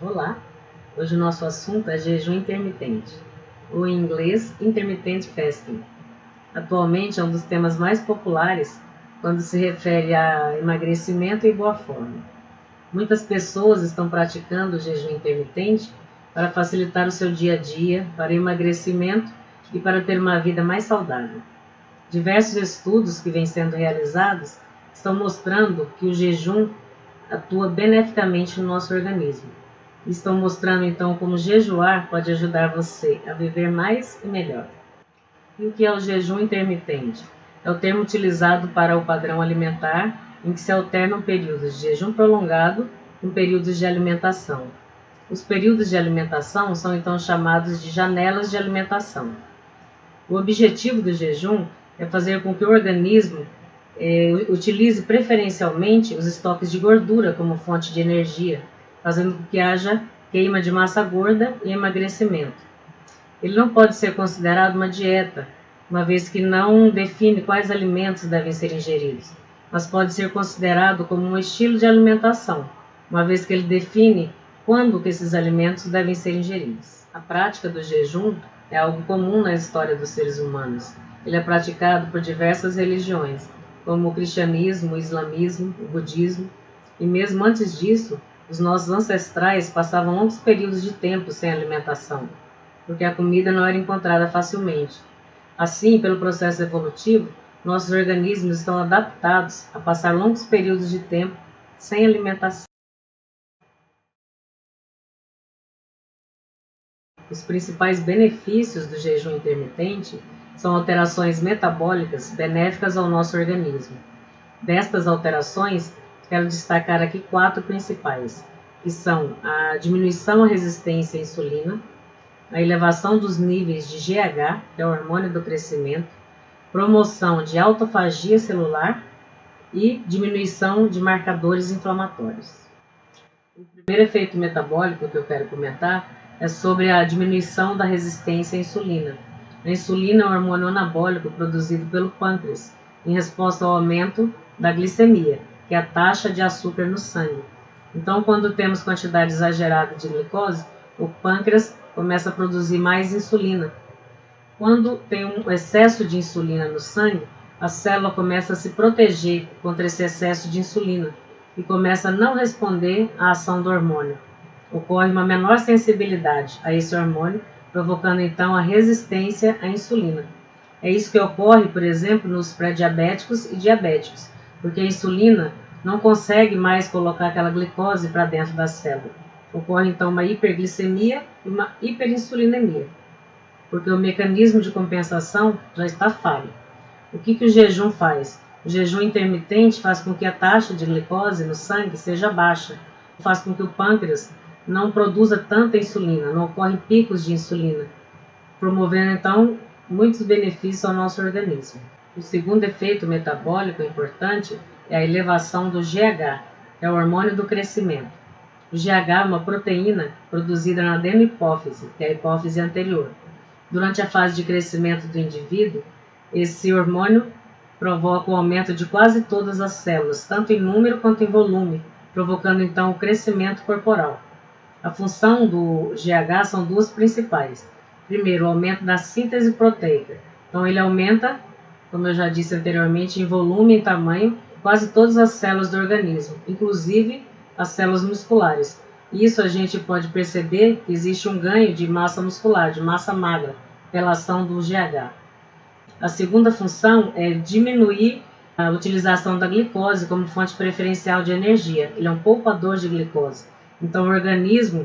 Olá! Hoje o nosso assunto é jejum intermitente, ou em inglês, intermittent fasting. Atualmente é um dos temas mais populares quando se refere a emagrecimento e boa forma. Muitas pessoas estão praticando o jejum intermitente para facilitar o seu dia a dia, para emagrecimento e para ter uma vida mais saudável. Diversos estudos que vêm sendo realizados estão mostrando que o jejum atua beneficamente no nosso organismo. Estão mostrando então como jejuar pode ajudar você a viver mais e melhor. E o que é o jejum intermitente? É o termo utilizado para o padrão alimentar em que se alternam períodos de jejum prolongado com períodos de alimentação. Os períodos de alimentação são então chamados de janelas de alimentação. O objetivo do jejum é fazer com que o organismo utilize preferencialmente os estoques de gordura como fonte de energia, fazendo com que haja queima de massa gorda e emagrecimento. Ele não pode ser considerado uma dieta, uma vez que não define quais alimentos devem ser ingeridos, mas pode ser considerado como um estilo de alimentação, uma vez que ele define quando que esses alimentos devem ser ingeridos. A prática do jejum é algo comum na história dos seres humanos. Ele é praticado por diversas religiões, como o cristianismo, o islamismo, o budismo, e mesmo antes disso, os nossos ancestrais passavam longos períodos de tempo sem alimentação, porque a comida não era encontrada facilmente. Assim, pelo processo evolutivo, nossos organismos estão adaptados a passar longos períodos de tempo sem alimentação. Os principais benefícios do jejum intermitente são alterações metabólicas benéficas ao nosso organismo. Destas alterações, quero destacar aqui 4 principais, que são a diminuição à resistência à insulina, a elevação dos níveis de GH, que é o hormônio do crescimento, promoção de autofagia celular e diminuição de marcadores inflamatórios. O primeiro efeito metabólico que eu quero comentar é sobre a diminuição da resistência à insulina. A insulina é um hormônio anabólico produzido pelo pâncreas em resposta ao aumento da glicemia, que é a taxa de açúcar no sangue. Então, quando temos quantidade exagerada de glicose, o pâncreas começa a produzir mais insulina. Quando tem um excesso de insulina no sangue, a célula começa a se proteger contra esse excesso de insulina e começa a não responder à ação do hormônio. Ocorre uma menor sensibilidade a esse hormônio, provocando então a resistência à insulina. É isso que ocorre, por exemplo, nos pré-diabéticos e diabéticos, porque a insulina não consegue mais colocar aquela glicose para dentro da célula. Ocorre então uma hiperglicemia e uma hiperinsulinemia, porque o mecanismo de compensação já está falho. O que o jejum faz? O jejum intermitente faz com que a taxa de glicose no sangue seja baixa, faz com que o pâncreas não produza tanta insulina, não ocorrem picos de insulina, promovendo então muitos benefícios ao nosso organismo. O segundo efeito metabólico importante é a elevação do GH, que é o hormônio do crescimento. O GH é uma proteína produzida na adenohipófise, que é a hipófise anterior. Durante a fase de crescimento do indivíduo, esse hormônio provoca o aumento de quase todas as células, tanto em número quanto em volume, provocando então o crescimento corporal. A função do GH são duas principais. Primeiro, o aumento da síntese proteica. Então, ele aumenta, como eu já disse anteriormente, em volume e em tamanho, quase todas as células do organismo, inclusive as células musculares. Isso a gente pode perceber que existe um ganho de massa muscular, de massa magra, pela ação do GH. A segunda função é diminuir a utilização da glicose como fonte preferencial de energia. Ele é um poupador de glicose. Então, o organismo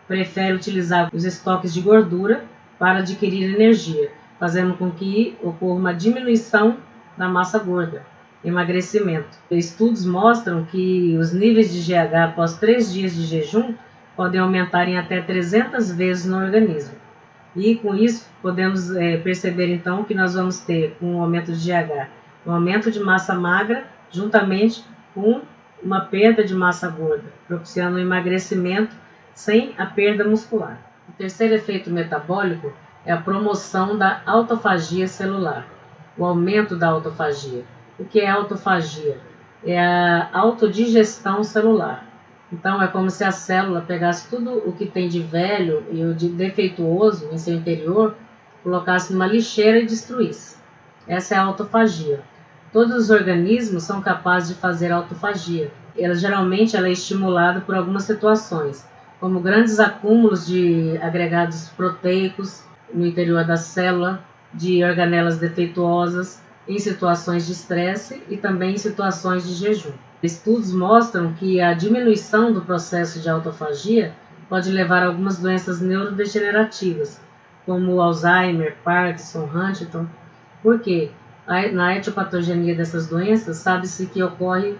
prefere utilizar os estoques de gordura para adquirir energia, fazendo com que ocorra uma diminuição da massa gorda, emagrecimento. Estudos mostram que os níveis de GH após 3 dias de jejum podem aumentar em até 300 vezes no organismo. E com isso podemos perceber então que nós vamos ter um aumento de GH, um aumento de massa magra, juntamente com uma perda de massa gorda, propiciando um emagrecimento sem a perda muscular. O terceiro efeito metabólico é a promoção da autofagia celular, o aumento da autofagia. O que é autofagia? É a autodigestão celular. Então é como se a célula pegasse tudo o que tem de velho e o de defeituoso em seu interior, colocasse numa lixeira e destruísse. Essa é a autofagia. Todos os organismos são capazes de fazer autofagia. Geralmente ela é estimulada por algumas situações, como grandes acúmulos de agregados proteicos no interior da célula, de organelas defeituosas, em situações de estresse e também em situações de jejum. Estudos mostram que a diminuição do processo de autofagia pode levar a algumas doenças neurodegenerativas, como Alzheimer, Parkinson, Huntington. Por quê? Na etiopatogenia dessas doenças, sabe-se que ocorre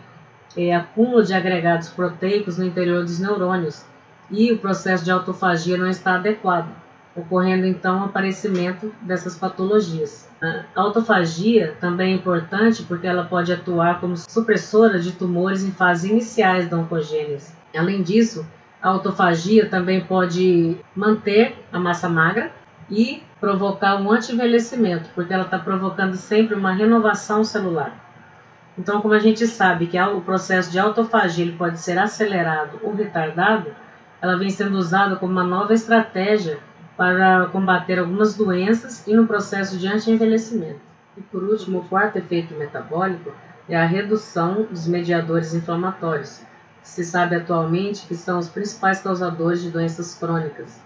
acúmulo de agregados proteicos no interior dos neurônios e o processo de autofagia não está adequado, ocorrendo então o aparecimento dessas patologias. A autofagia também é importante porque ela pode atuar como supressora de tumores em fases iniciais da oncogênese. Além disso, a autofagia também pode manter a massa magra e provocar um anti-envelhecimento, porque ela está provocando sempre uma renovação celular. Então, como a gente sabe que o processo de autofagia ele pode ser acelerado ou retardado, ela vem sendo usada como uma nova estratégia para combater algumas doenças e no processo de anti-envelhecimento. E por último, o quarto efeito metabólico é a redução dos mediadores inflamatórios, que se sabe atualmente que são os principais causadores de doenças crônicas.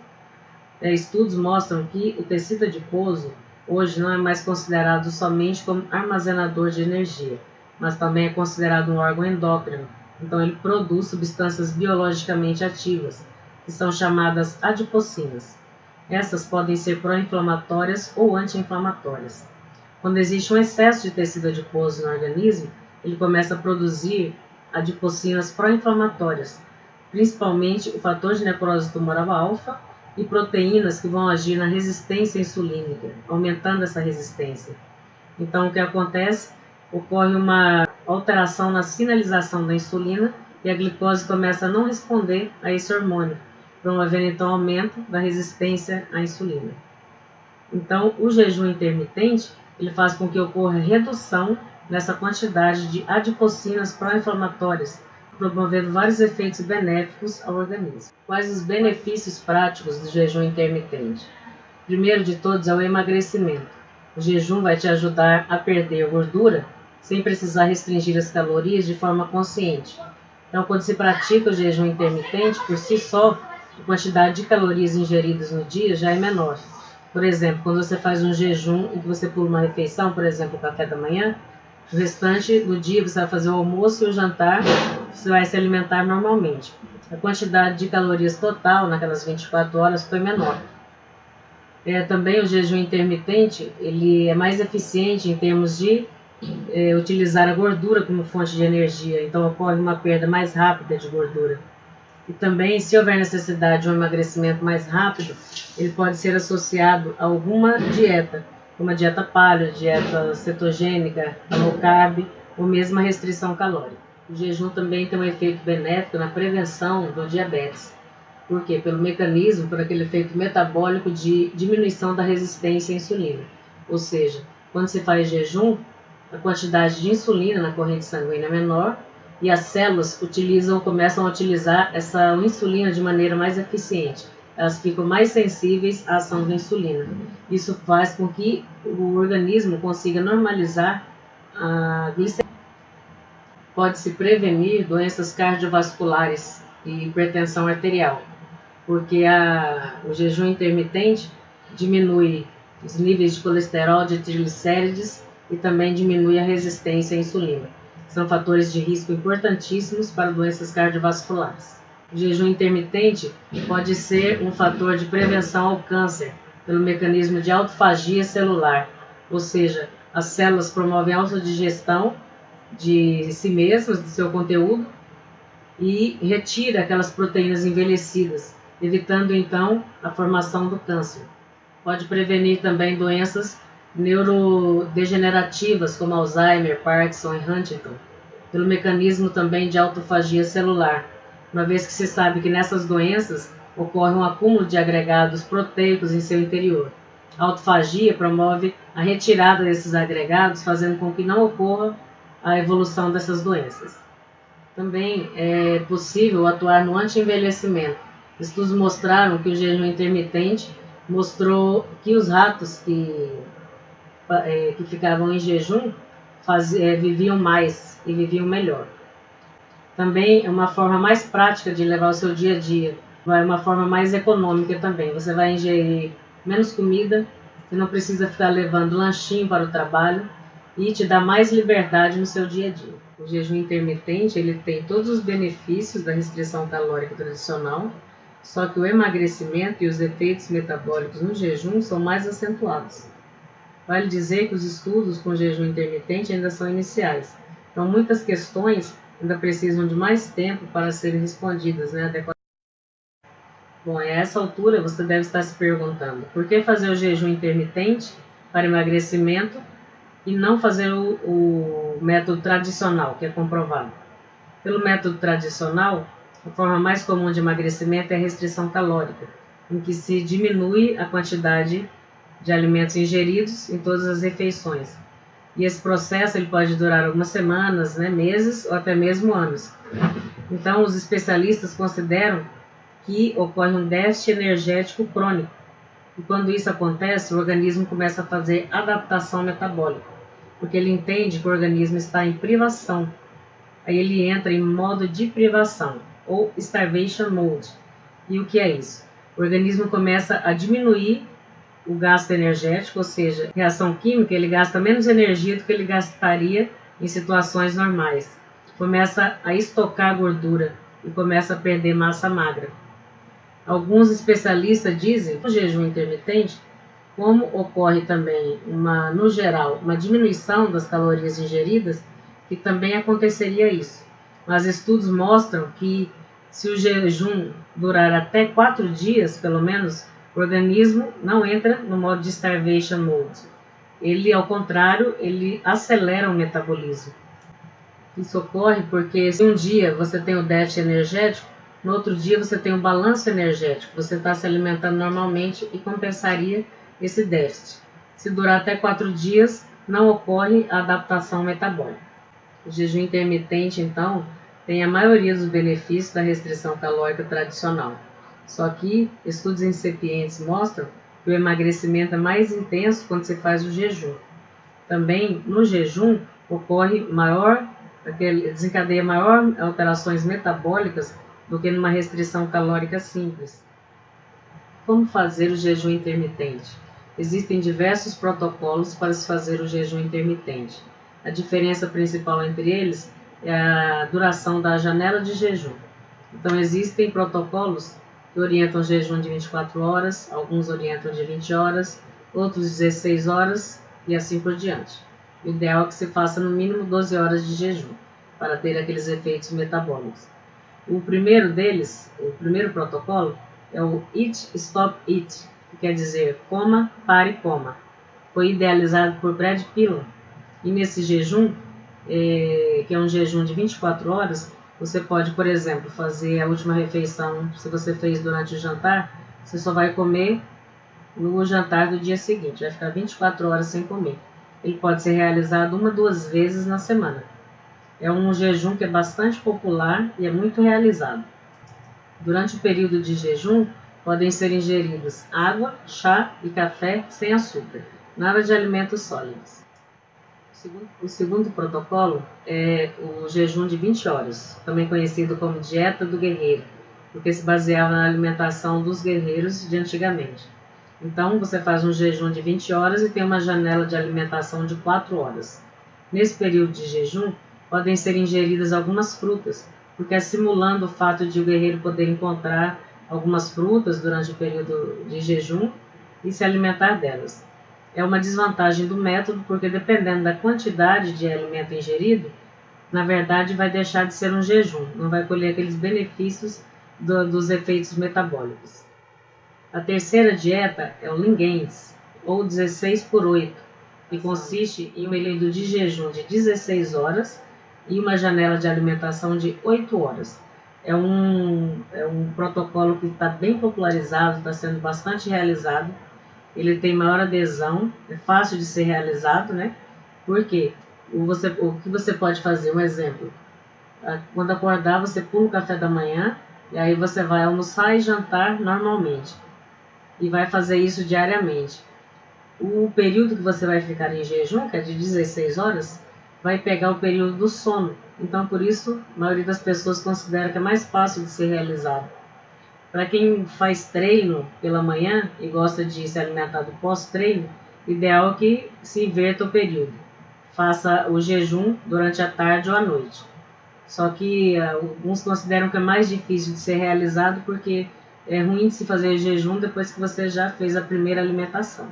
Estudos mostram que o tecido adiposo hoje não é mais considerado somente como armazenador de energia, mas também é considerado um órgão endócrino. Então ele produz substâncias biologicamente ativas, que são chamadas adipocinas. Essas podem ser pró-inflamatórias ou anti-inflamatórias. Quando existe um excesso de tecido adiposo no organismo, ele começa a produzir adipocinas pró-inflamatórias, principalmente o fator de necrose tumoral alfa e proteínas que vão agir na resistência insulínica, aumentando essa resistência. Então, o que acontece? Ocorre uma alteração na sinalização da insulina e a glicose começa a não responder a esse hormônio, promovendo então aumento da resistência à insulina. Então, o jejum intermitente ele faz com que ocorra redução nessa quantidade de adipocinas pró-inflamatórias, promovendo vários efeitos benéficos ao organismo. Quais os benefícios práticos do jejum intermitente? Primeiro de todos é o emagrecimento. O jejum vai te ajudar a perder gordura sem precisar restringir as calorias de forma consciente. Então, quando se pratica o jejum intermitente, por si só, a quantidade de calorias ingeridas no dia já é menor. Por exemplo, quando você faz um jejum em que você pula uma refeição, por exemplo, o café da manhã, o restante do dia você vai fazer o almoço e o jantar, você vai se alimentar normalmente. A quantidade de calorias total naquelas 24 horas foi menor. Também o jejum intermitente ele é mais eficiente em termos de utilizar a gordura como fonte de energia, então ocorre uma perda mais rápida de gordura. E também, se houver necessidade de um emagrecimento mais rápido, ele pode ser associado a alguma dieta, como a dieta paleo, dieta cetogênica, a low carb ou mesmo a restrição calórica. O jejum também tem um efeito benéfico na prevenção do diabetes. Por quê? Pelo mecanismo, por aquele efeito metabólico de diminuição da resistência à insulina. Ou seja, quando se faz jejum, a quantidade de insulina na corrente sanguínea é menor e as células começam a utilizar essa insulina de maneira mais eficiente. Elas ficam mais sensíveis à ação da insulina. Isso faz com que o organismo consiga normalizar a glicemia. Pode-se prevenir doenças cardiovasculares e hipertensão arterial, porque o jejum intermitente diminui os níveis de colesterol, de triglicérides e também diminui a resistência à insulina. São fatores de risco importantíssimos para doenças cardiovasculares. O jejum intermitente pode ser um fator de prevenção ao câncer pelo mecanismo de autofagia celular, ou seja, as células promovem a autodigestão de si mesmas, do seu conteúdo, e retira aquelas proteínas envelhecidas, evitando então a formação do câncer. Pode prevenir também doenças neurodegenerativas como Alzheimer, Parkinson e Huntington, pelo mecanismo também de autofagia celular, uma vez que se sabe que nessas doenças ocorre um acúmulo de agregados proteicos em seu interior. A autofagia promove a retirada desses agregados, fazendo com que não ocorra a evolução dessas doenças. Também é possível atuar no anti-envelhecimento. Estudos mostraram que o jejum intermitente mostrou que os ratos que ficavam em jejum viviam mais e viviam melhor. Também é uma forma mais prática de levar o seu dia a dia, é uma forma mais econômica também. Você vai ingerir menos comida, você não precisa ficar levando lanchinho para o trabalho e te dá mais liberdade no seu dia a dia. O jejum intermitente ele tem todos os benefícios da restrição calórica tradicional, só que o emagrecimento e os efeitos metabólicos no jejum são mais acentuados. Vale dizer que os estudos com jejum intermitente ainda são iniciais, então muitas questões ainda precisam de mais tempo para serem respondidas, adequadamente. Bom, a essa altura você deve estar se perguntando, por que fazer o jejum intermitente para emagrecimento e não fazer o método tradicional, que é comprovado? Pelo método tradicional, a forma mais comum de emagrecimento é a restrição calórica, em que se diminui a quantidade de alimentos ingeridos em todas as refeições. E esse processo ele pode durar algumas semanas, meses ou até mesmo anos. Então, os especialistas consideram que ocorre um déficit energético crônico. E quando isso acontece, o organismo começa a fazer adaptação metabólica, porque ele entende que o organismo está em privação. Aí ele entra em modo de privação, ou starvation mode. E o que é isso? O organismo começa a diminuir o gasto energético, ou seja, reação química, ele gasta menos energia do que ele gastaria em situações normais. Começa a estocar gordura e começa a perder massa magra. Alguns especialistas dizem que o jejum intermitente, como ocorre também, no geral, uma diminuição das calorias ingeridas, que também aconteceria isso. Mas estudos mostram que se o jejum durar até 4 dias, pelo menos, o organismo não entra no modo de starvation mode. Ele, ao contrário, ele acelera o metabolismo. Isso ocorre porque se um dia você tem o déficit energético, no outro dia você tem o balanço energético. Você está se alimentando normalmente e compensaria esse déficit. Se durar até 4 dias, não ocorre a adaptação metabólica. O jejum intermitente, então, tem a maioria dos benefícios da restrição calórica tradicional. Só que estudos incipientes mostram que o emagrecimento é mais intenso quando se faz o jejum. Também, no jejum, desencadeia maior alterações metabólicas do que numa restrição calórica simples. Como fazer o jejum intermitente? Existem diversos protocolos para se fazer o jejum intermitente. A diferença principal entre eles é a duração da janela de jejum. Então, existem protocolos que orientam o jejum de 24 horas, alguns orientam de 20 horas, outros 16 horas e assim por diante. O ideal é que se faça no mínimo 12 horas de jejum, para ter aqueles efeitos metabólicos. O primeiro protocolo, é o Eat, Stop, Eat, que quer dizer coma, pare, coma. Foi idealizado por Brad Pillen. E nesse jejum, que é um jejum de 24 horas, você pode, por exemplo, fazer a última refeição, se você fez durante o jantar, você só vai comer no jantar do dia seguinte, vai ficar 24 horas sem comer. Ele pode ser realizado 1 ou 2 vezes na semana. É um jejum que é bastante popular e é muito realizado. Durante o período de jejum, podem ser ingeridos água, chá e café sem açúcar, nada de alimentos sólidos. O segundo protocolo é o jejum de 20 horas, também conhecido como dieta do guerreiro, porque se baseava na alimentação dos guerreiros de antigamente. Então, você faz um jejum de 20 horas e tem uma janela de alimentação de 4 horas. Nesse período de jejum, podem ser ingeridas algumas frutas, porque é simulando o fato de o guerreiro poder encontrar algumas frutas durante o período de jejum e se alimentar delas. É uma desvantagem do método, porque dependendo da quantidade de alimento ingerido, na verdade vai deixar de ser um jejum, não vai colher aqueles benefícios dos efeitos metabólicos. A terceira dieta é o Lean Gains, ou 16 por 8, que consiste em um período de jejum de 16 horas e uma janela de alimentação de 8 horas. É um protocolo que está bem popularizado, está sendo bastante realizado. Ele tem maior adesão, é fácil de ser realizado, Porque o que você pode fazer, um exemplo, Quando acordar, você pula o café da manhã e aí você vai almoçar e jantar normalmente. E vai fazer isso diariamente. O período que você vai ficar em jejum, que é de 16 horas, vai pegar o período do sono. Então, por isso, a maioria das pessoas considera que é mais fácil de ser realizado. Para quem faz treino pela manhã e gosta de se alimentar do pós-treino, ideal é que se inverta o período. Faça o jejum durante a tarde ou a noite. Só que alguns consideram que é mais difícil de ser realizado porque é ruim de se fazer jejum depois que você já fez a primeira alimentação.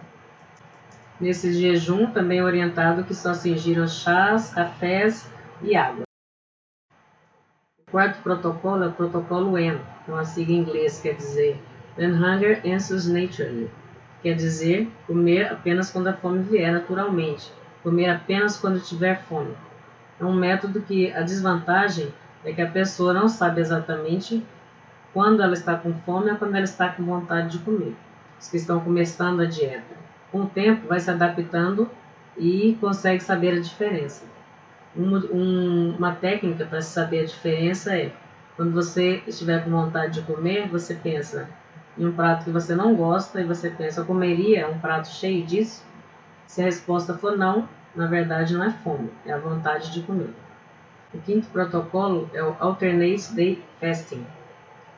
Nesse jejum também é orientado que só se ingiram chás, cafés e água. O quarto protocolo é o protocolo N, então a sigla em inglês quer dizer When Hunger Answers Naturally, quer dizer comer apenas quando a fome vier naturalmente, comer apenas quando tiver fome. É um método que a desvantagem é que a pessoa não sabe exatamente quando ela está com fome ou quando ela está com vontade de comer. Os que estão começando a dieta, com o tempo vai se adaptando e consegue saber a diferença. Uma técnica para saber a diferença é, quando você estiver com vontade de comer, você pensa em um prato que você não gosta e você pensa, eu comeria um prato cheio disso? Se a resposta for não, na verdade não é fome, é a vontade de comer. O quinto protocolo é o Alternate Day Fasting,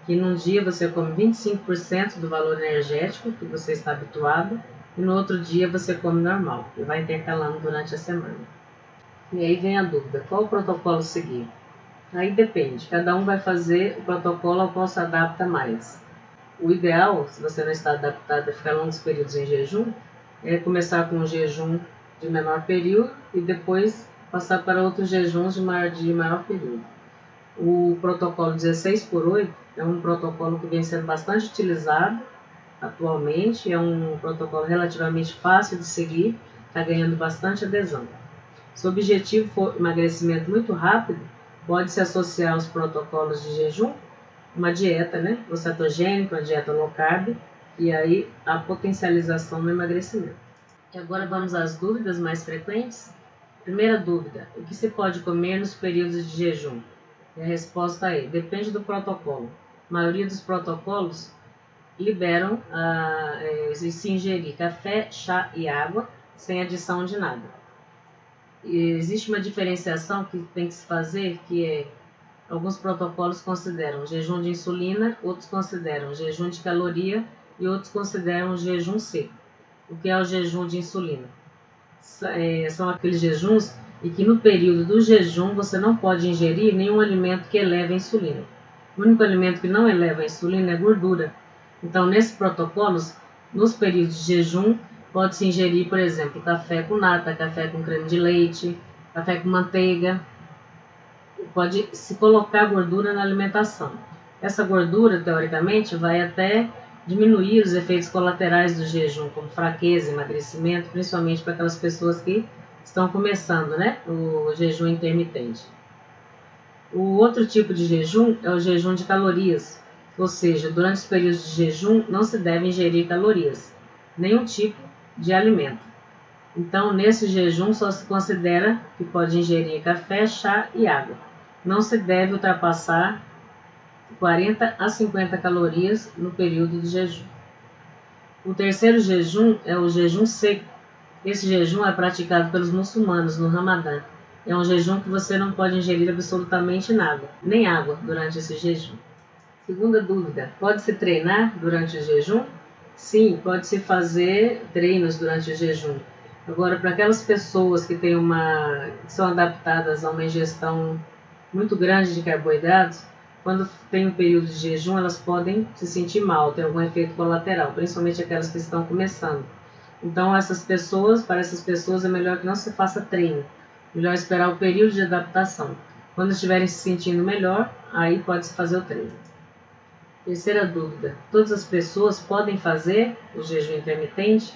que num dia você come 25% do valor energético que você está habituado e no outro dia você come normal e vai intercalando durante a semana. E aí vem a dúvida, qual o protocolo seguir? Aí depende, cada um vai fazer o protocolo ao qual se adapta mais. O ideal, se você não está adaptado a ficar longos períodos em jejum, é começar com um jejum de menor período e depois passar para outros jejuns de maior período. O protocolo 16/8 é um protocolo que vem sendo bastante utilizado atualmente, é um protocolo relativamente fácil de seguir, está ganhando bastante adesão. Se o objetivo for emagrecimento muito rápido, pode-se associar aos protocolos de jejum uma dieta, o cetogênico, a dieta low carb, e aí a potencialização no emagrecimento. E agora vamos às dúvidas mais frequentes. Primeira dúvida, o que se pode comer nos períodos de jejum? E a resposta é, depende do protocolo. A maioria dos protocolos liberam se ingerir café, chá e água sem adição de nada. E existe uma diferenciação que tem que se fazer, que é, alguns protocolos consideram jejum de insulina, outros consideram jejum de caloria e outros consideram jejum seco. O que é o jejum de insulina? São aqueles jejuns em que no período do jejum você não pode ingerir nenhum alimento que eleve a insulina. O único alimento que não eleva a insulina é gordura. Então, nesses protocolos, nos períodos de jejum, pode-se ingerir, por exemplo, café com nata, café com creme de leite, café com manteiga. Pode-se colocar gordura na alimentação. Essa gordura, teoricamente, vai até diminuir os efeitos colaterais do jejum, como fraqueza, emagrecimento, principalmente para aquelas pessoas que estão começando, o jejum intermitente. O outro tipo de jejum é o jejum de calorias, ou seja, durante os períodos de jejum não se deve ingerir calorias, nenhum tipo de alimento. Então, nesse jejum só se considera que pode ingerir café, chá e água. Não se deve ultrapassar 40 a 50 calorias no período de jejum. O terceiro jejum é o jejum seco. Esse jejum é praticado pelos muçulmanos no Ramadã. É um jejum que você não pode ingerir absolutamente nada, nem água, durante esse jejum. Segunda dúvida, pode-se treinar durante o jejum? Sim, pode-se fazer treinos durante o jejum. Agora, para aquelas pessoas que são adaptadas a uma ingestão muito grande de carboidratos, quando tem um período de jejum, elas podem se sentir mal, ter algum efeito colateral, principalmente aquelas que estão começando. Então, para essas pessoas é melhor que não se faça treino, melhor esperar o período de adaptação. Quando estiverem se sentindo melhor, aí pode-se fazer o treino. Terceira dúvida, todas as pessoas podem fazer o jejum intermitente?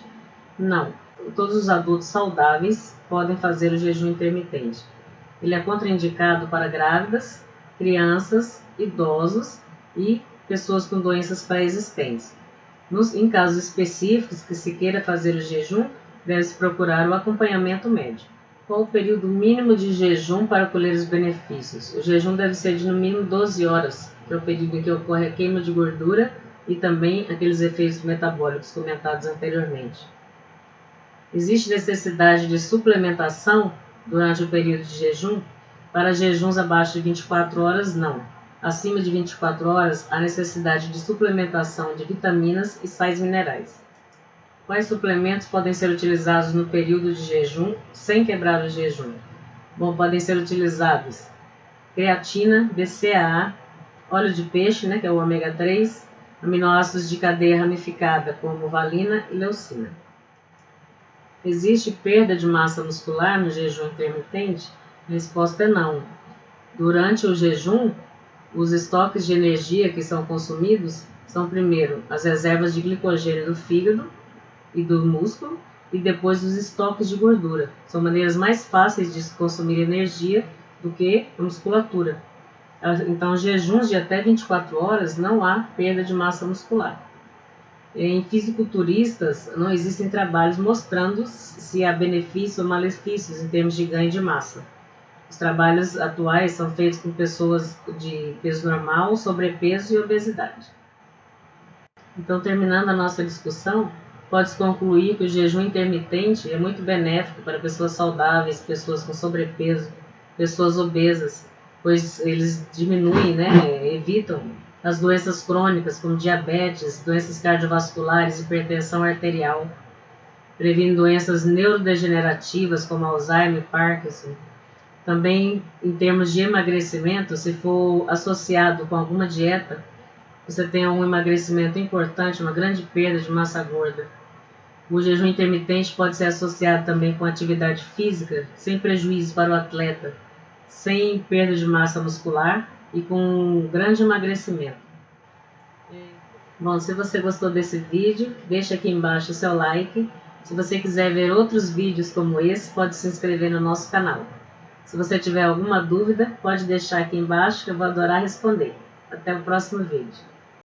Não, todos os adultos saudáveis podem fazer o jejum intermitente. Ele é contraindicado para grávidas, crianças, idosos e pessoas com doenças pré-existentes. Em casos específicos que se queira fazer o jejum, deve-se procurar o acompanhamento médico. Qual o período mínimo de jejum para colher os benefícios? O jejum deve ser de no mínimo 12 horas, que é o período em que ocorre a queima de gordura e também aqueles efeitos metabólicos comentados anteriormente. Existe necessidade de suplementação durante o período de jejum? Para jejuns abaixo de 24 horas, não. Acima de 24 horas, há necessidade de suplementação de vitaminas e sais minerais. Quais suplementos podem ser utilizados no período de jejum sem quebrar o jejum? Bom, podem ser utilizados creatina, BCAA, óleo de peixe, que é o ômega 3, aminoácidos de cadeia ramificada como valina e leucina. Existe perda de massa muscular no jejum intermitente? A resposta é não. Durante o jejum, os estoques de energia que são consumidos são primeiro as reservas de glicogênio do fígado e do músculo e depois os estoques de gordura. São maneiras mais fáceis de consumir energia do que a musculatura. Então, jejuns de até 24 horas não há perda de massa muscular. Em fisiculturistas, não existem trabalhos mostrando se há benefícios ou malefícios em termos de ganho de massa. Os trabalhos atuais são feitos com pessoas de peso normal, sobrepeso e obesidade. Então, terminando a nossa discussão, pode-se concluir que o jejum intermitente é muito benéfico para pessoas saudáveis, pessoas com sobrepeso, pessoas obesas, pois eles diminuem, evitam as doenças crônicas como diabetes, doenças cardiovasculares, hipertensão arterial, previne doenças neurodegenerativas como Alzheimer e Parkinson. Também, em termos de emagrecimento, se for associado com alguma dieta, você tem um emagrecimento importante, uma grande perda de massa gorda. O jejum intermitente pode ser associado também com atividade física, sem prejuízo para o atleta, sem perda de massa muscular e com um grande emagrecimento. Bom, se você gostou desse vídeo, deixa aqui embaixo o seu like. Se você quiser ver outros vídeos como esse, pode se inscrever no nosso canal. Se você tiver alguma dúvida, pode deixar aqui embaixo que eu vou adorar responder. Até o próximo vídeo.